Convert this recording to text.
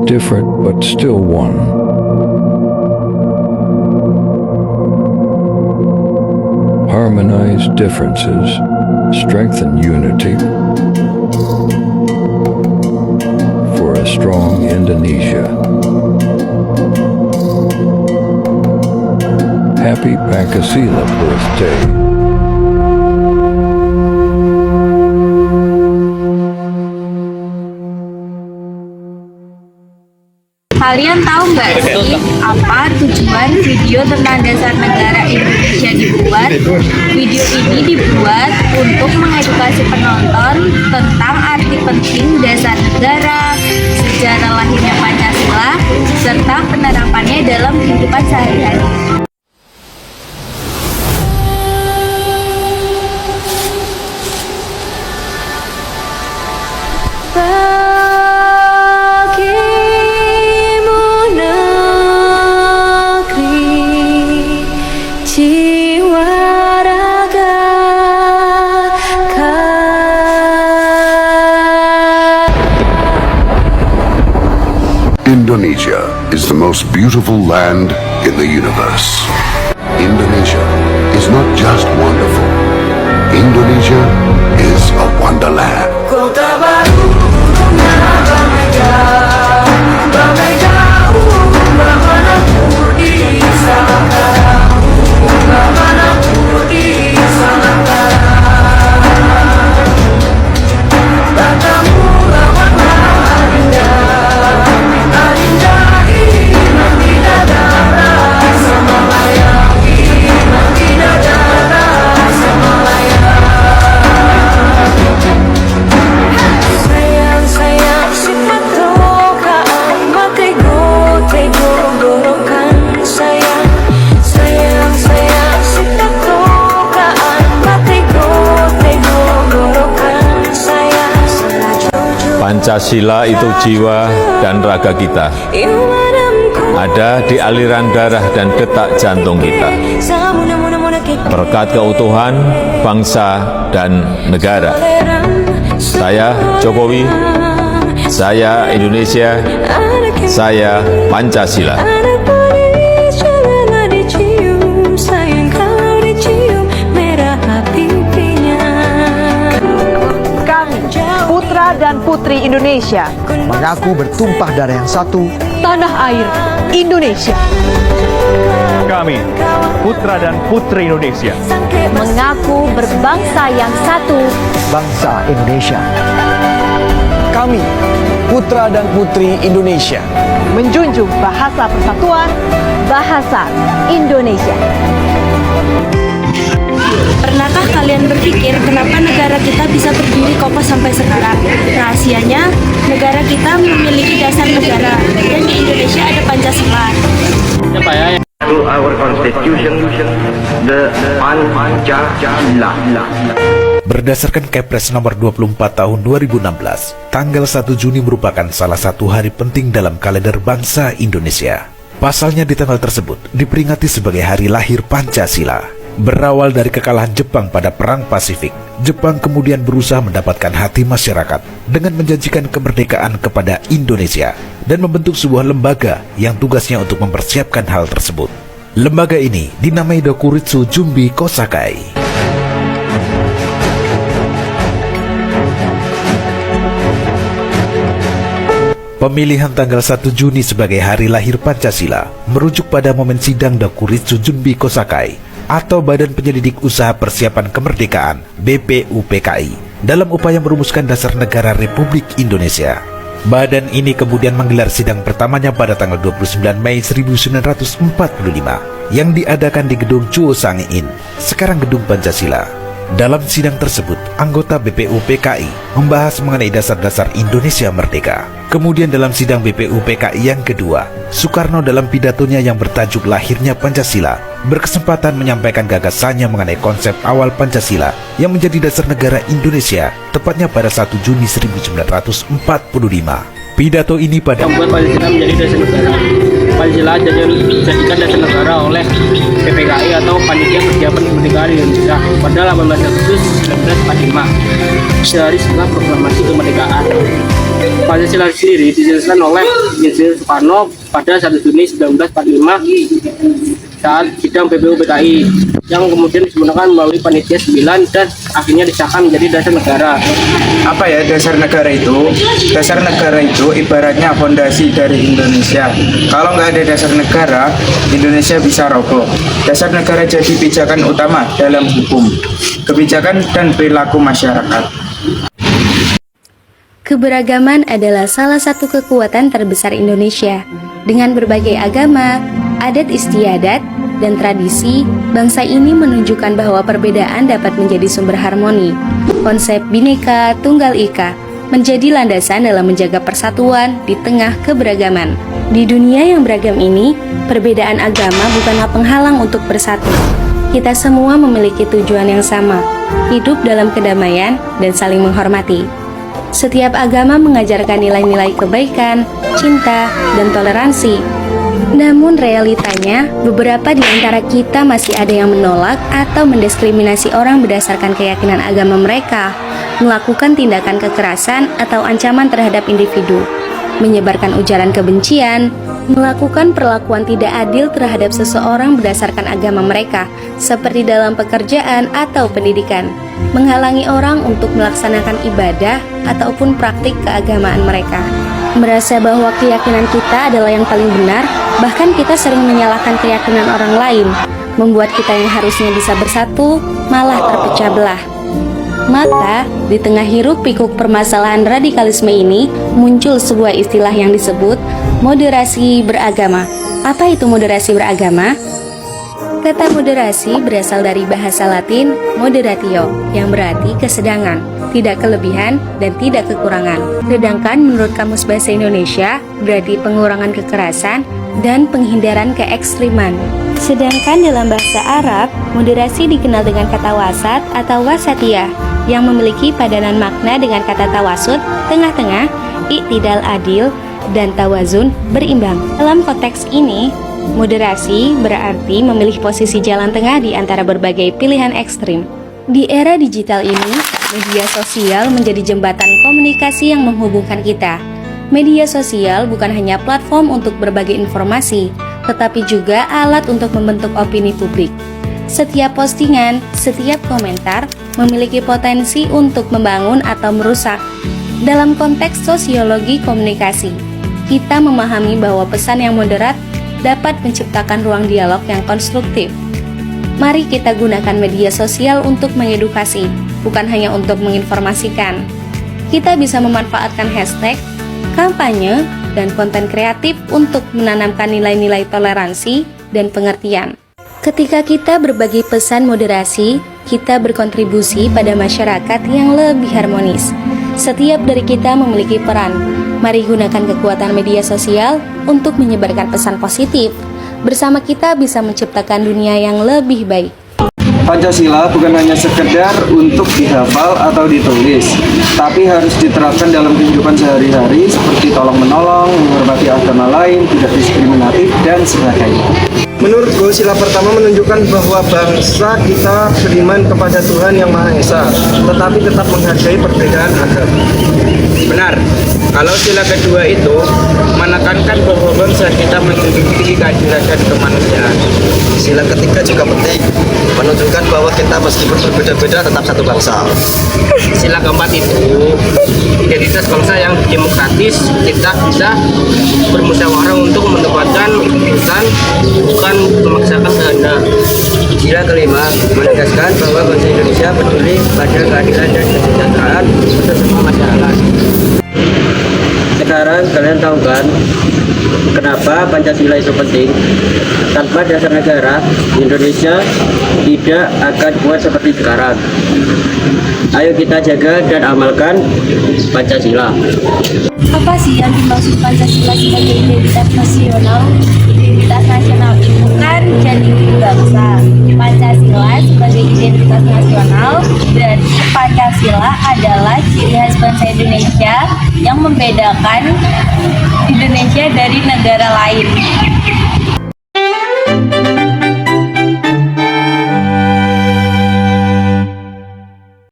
different but still one. Harmonize differences, strengthen unity for a strong Indonesia. Happy Pancasila birthday. Kalian tahu nggak sih apa tujuan video tentang dasar negara Indonesia dibuat? Video ini dibuat untuk mengedukasi penonton tentang arti penting dasar negara, sejarah lahirnya Pancasila, serta penerapannya dalam kehidupan sehari-hari. Indonesia is the most beautiful land in the universe. Indonesia is not just wonderful. Indonesia is a wonderland. Kota baru Pancasila itu jiwa dan raga kita, ada di aliran darah dan detak jantung kita. Berkat keutuhan bangsa dan negara, saya Jokowi, saya Indonesia, saya Pancasila. Dan putri Indonesia mengaku bertumpah darah yang satu, tanah air Indonesia. Kami, putra dan putri Indonesia, mengaku berbangsa yang satu, bangsa Indonesia. Kami, putra dan putri Indonesia, menjunjung bahasa persatuan, bahasa Indonesia. Pernahkah kalian berpikir kenapa negara kita bisa berdiri kokoh sampai sekarang? Rahasianya, negara kita memiliki dasar negara, dan di Indonesia ada Pancasila. To our constitution, the Pancasila. Berdasarkan Kepres nomor 24 tahun 2016, tanggal 1 Juni merupakan salah satu hari penting dalam kalender bangsa Indonesia. Pasalnya di tanggal tersebut diperingati sebagai hari lahir Pancasila. Berawal dari kekalahan Jepang pada Perang Pasifik, Jepang kemudian berusaha mendapatkan hati masyarakat dengan menjanjikan kemerdekaan kepada Indonesia dan membentuk sebuah lembaga yang tugasnya untuk mempersiapkan hal tersebut. Lembaga ini dinamai Dokuritsu Jumbi Kosakai. Pemilihan tanggal 1 Juni sebagai hari lahir Pancasila merujuk pada momen sidang Dokuritsu Jumbi Kosakai atau Badan Penyelidik Usaha Persiapan Kemerdekaan (BPUPKI) dalam upaya merumuskan dasar negara Republik Indonesia. Badan ini kemudian menggelar sidang pertamanya pada tanggal 29 Mei 1945 yang diadakan di Gedung Chuo Sang-in, sekarang Gedung Pancasila. Dalam sidang tersebut, anggota BPUPKI membahas mengenai dasar-dasar Indonesia Merdeka. Kemudian dalam sidang BPUPKI yang kedua, Soekarno dalam pidatonya yang bertajuk Lahirnya Pancasila berkesempatan menyampaikan gagasannya mengenai konsep awal Pancasila yang menjadi dasar negara Indonesia, tepatnya pada 1 Juni 1945. Pidato ini pada membuat Pancasila menjadi dasar negara. Pancasila dijadikan dasar negara oleh PPKI atau Panitia Persiapan Kemerdekaan Indonesia pada 18 Agustus 1945, sehari setelah proklamasi kemerdekaan. Pancasila sendiri dijelaskan oleh Insinyur Soekarno pada 1 Juni 1945 saat sidang PBU PKI yang kemudian disempurnakan melalui panitia 9 dan akhirnya disahkan menjadi dasar negara. Apa ya dasar negara itu? Dasar negara itu ibaratnya fondasi dari Indonesia. Kalau nggak ada dasar negara, Indonesia bisa roboh. Dasar negara jadi pijakan utama dalam hukum, kebijakan dan perilaku masyarakat. Keberagaman adalah salah satu kekuatan terbesar Indonesia. Dengan berbagai agama, adat istiadat, dan tradisi, bangsa ini menunjukkan bahwa perbedaan dapat menjadi sumber harmoni. Konsep Bhinneka Tunggal Ika menjadi landasan dalam menjaga persatuan di tengah keberagaman. Di dunia yang beragam ini, perbedaan agama bukanlah penghalang untuk bersatu. Kita semua memiliki tujuan yang sama, hidup dalam kedamaian dan saling menghormati. Setiap agama mengajarkan nilai-nilai kebaikan, cinta, dan toleransi. Namun realitanya, beberapa di antara kita masih ada yang menolak atau mendiskriminasi orang berdasarkan keyakinan agama mereka, melakukan tindakan kekerasan atau ancaman terhadap individu, menyebarkan ujaran kebencian, melakukan perlakuan tidak adil terhadap seseorang berdasarkan agama mereka, seperti dalam pekerjaan atau pendidikan, menghalangi orang untuk melaksanakan ibadah ataupun praktik keagamaan mereka. Merasa bahwa keyakinan kita adalah yang paling benar, bahkan kita sering menyalahkan keyakinan orang lain, membuat kita yang harusnya bisa bersatu malah terpecah belah. Maka, di tengah hiruk pikuk permasalahan radikalisme ini, muncul sebuah istilah yang disebut moderasi beragama. Apa itu moderasi beragama? Kata moderasi berasal dari bahasa Latin moderatio, yang berarti kesedangan, tidak kelebihan dan tidak kekurangan. Sedangkan menurut Kamus Bahasa Indonesia, berarti pengurangan kekerasan dan penghindaran keekstriman. Sedangkan dalam bahasa Arab, moderasi dikenal dengan kata wasat atau wasatiyah, yang memiliki padanan makna dengan kata tawasud, tengah-tengah, iktidal adil, dan tawazun, berimbang. Dalam konteks ini, moderasi berarti memilih posisi jalan tengah di antara berbagai pilihan ekstrim. Di era digital ini, media sosial menjadi jembatan komunikasi yang menghubungkan kita. Media sosial bukan hanya platform untuk berbagi informasi, tetapi juga alat untuk membentuk opini publik. Setiap postingan, setiap komentar memiliki potensi untuk membangun atau merusak. Dalam konteks sosiologi komunikasi, kita memahami bahwa pesan yang moderat dapat menciptakan ruang dialog yang konstruktif. Mari kita gunakan media sosial untuk mengedukasi, bukan hanya untuk menginformasikan. Kita bisa memanfaatkan hashtag, kampanye, dan konten kreatif untuk menanamkan nilai-nilai toleransi dan pengertian. Ketika kita berbagi pesan moderasi, kita berkontribusi pada masyarakat yang lebih harmonis. Setiap dari kita memiliki peran. Mari gunakan kekuatan media sosial untuk menyebarkan pesan positif. Bersama kita bisa menciptakan dunia yang lebih baik. Pancasila bukan hanya sekedar untuk dihafal atau ditulis, tapi harus diterapkan dalam kehidupan sehari-hari seperti tolong-menolong, menghormati agama lain, tidak diskriminatif, dan sebagainya. Menurutku, sila pertama menunjukkan bahwa bangsa kita beriman kepada Tuhan Yang Maha Esa, tetapi tetap menghargai perbedaan agama. Benar, kalau sila kedua itu menekankan bahwa bangsa kita memiliki keadilan dan kemanusiaan. Sila ketiga juga penting, menunjukkan bahwa kita meskipun berbeda-beda tetap satu bangsa. Sila keempat itu identitas bangsa yang demokratis, kita bisa bermusyawarah untuk menempatkan keputusan, bukan memaksakan kehendak. Sila kelima menegaskan bahwa bangsa Indonesia peduli pada keadilan dan kesejahteraan untuk semua masyarakat. Sekarang kalian tahu kan kenapa Pancasila itu penting? Tanpa dasar negara, Indonesia tidak akan kuat seperti sekarang. Ayo kita jaga dan amalkan Pancasila. Apa sih yang dimaksud Pancasila sebagai identitas nasional? Identitas nasional itu kan jati diri bangsa. Pancasila sebagai identitas nasional berarti Pancasila adalah ciri khas bangsa Indonesia yang membedakan Indonesia dari negara lain.